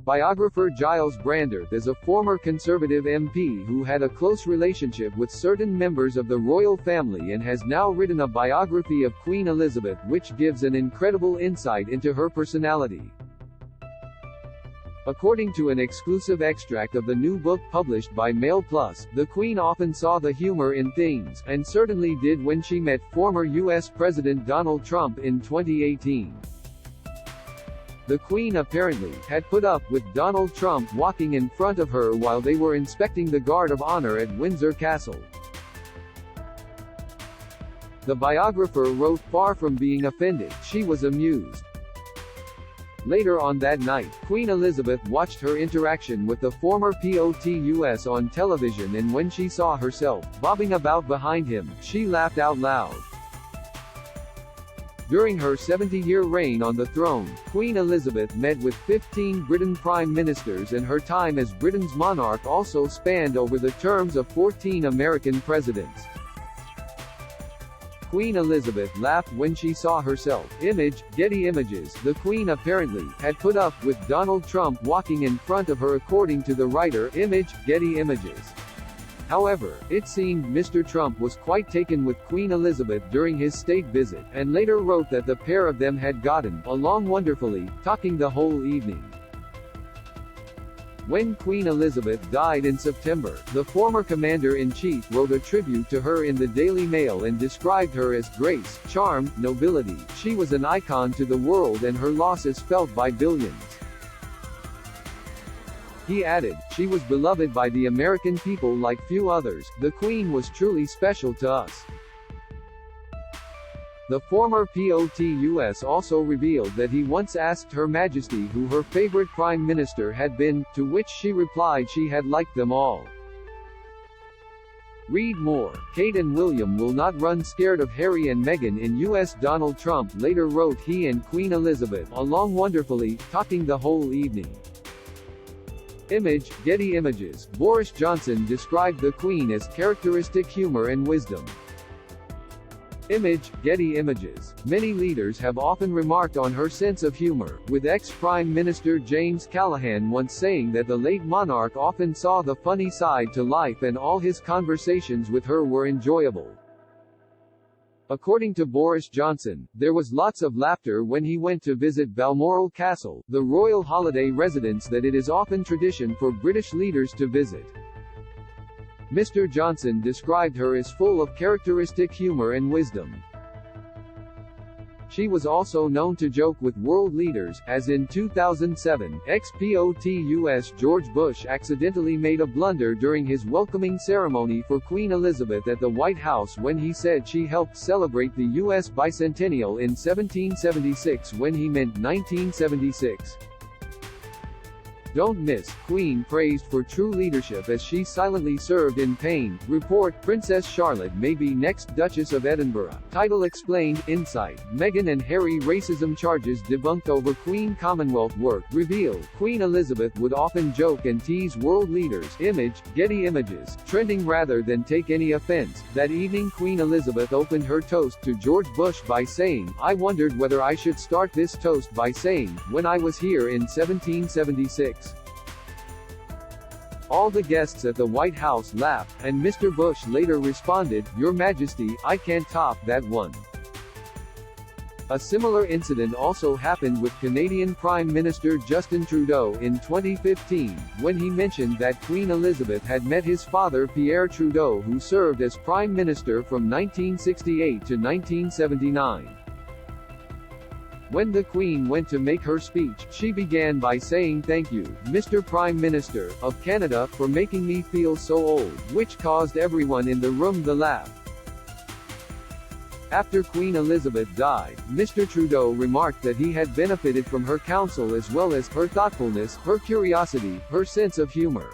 Biographer Gyles Brandreth is a former Conservative MP who had a close relationship with certain members of the royal family and has now written a biography of Queen Elizabeth which gives an incredible insight into her personality. According to an exclusive extract of the new book published by MailPlus, the Queen often saw the humor in things, and certainly did when she met former U.S. President Donald Trump in 2018. The Queen apparently had put up with Donald Trump walking in front of her while they were inspecting the Guard of Honor at Windsor Castle. The biographer wrote, "Far from being offended, she was amused." Later on that night, Queen Elizabeth watched her interaction with the former POTUS on television, and when she saw herself bobbing about behind him, she laughed out loud. During her 70-year reign on the throne, Queen Elizabeth met with 15 Britain prime ministers, and her time as Britain's monarch also spanned over the terms of 14 American presidents. Queen Elizabeth laughed when she saw herself. Image, Getty Images. The Queen apparently had put up with Donald Trump walking in front of her, according to the writer. Image, Getty Images. However, it seemed Mr. Trump was quite taken with Queen Elizabeth during his state visit, and later wrote that the pair of them had gotten along wonderfully, talking the whole evening. When Queen Elizabeth died in September, the former commander-in-chief wrote a tribute to her in the Daily Mail and described her as grace, charm, nobility. She was an icon to the world, and her loss is felt by billions. He added, "She was beloved by the American people like few others. The Queen was truly special to us." The former POTUS also revealed that he once asked Her Majesty who her favorite prime minister had been, to which she replied she had liked them all. Read more. Kate and William will not run scared of Harry and Meghan in U.S. Donald Trump later wrote he and Queen Elizabeth along wonderfully, talking the whole evening. Image, Getty Images. Boris Johnson described the Queen as characteristic humor and wisdom. Image, Getty Images. Many leaders have often remarked on her sense of humor, with ex-Prime Minister James Callaghan once saying that the late monarch often saw the funny side to life and all his conversations with her were enjoyable. According to Boris Johnson, there was lots of laughter when he went to visit Balmoral Castle, the royal holiday residence that it is often tradition for British leaders to visit. Mr. Johnson described her as full of characteristic humor and wisdom. She was also known to joke with world leaders, as in 2007, ex-POTUS George Bush accidentally made a blunder during his welcoming ceremony for Queen Elizabeth at the White House when he said she helped celebrate the U.S. bicentennial in 1776 when he meant 1976. Don't miss, Queen praised for true leadership as she silently served in pain. Report, Princess Charlotte may be next Duchess of Edinburgh. Title explained. Insight, Meghan and Harry racism charges debunked over Queen Commonwealth work. Reveal, Queen Elizabeth would often joke and tease world leaders. Image, Getty Images. Trending rather than take any offense. That evening Queen Elizabeth opened her toast to George Bush by saying, "I wondered whether I should start this toast by saying, when I was here in 1776. All the guests at the White House laughed, and Mr. Bush later responded, "Your Majesty, I can't top that one." A similar incident also happened with Canadian Prime Minister Justin Trudeau in 2015, when he mentioned that Queen Elizabeth had met his father Pierre Trudeau, who served as Prime Minister from 1968 to 1979. When the Queen went to make her speech, she began by saying, "Thank you, Mr. Prime Minister of Canada, for making me feel so old," which caused everyone in the room to laugh. After Queen Elizabeth died, Mr. Trudeau remarked that he had benefited from her counsel as well as her thoughtfulness, her curiosity, her sense of humor.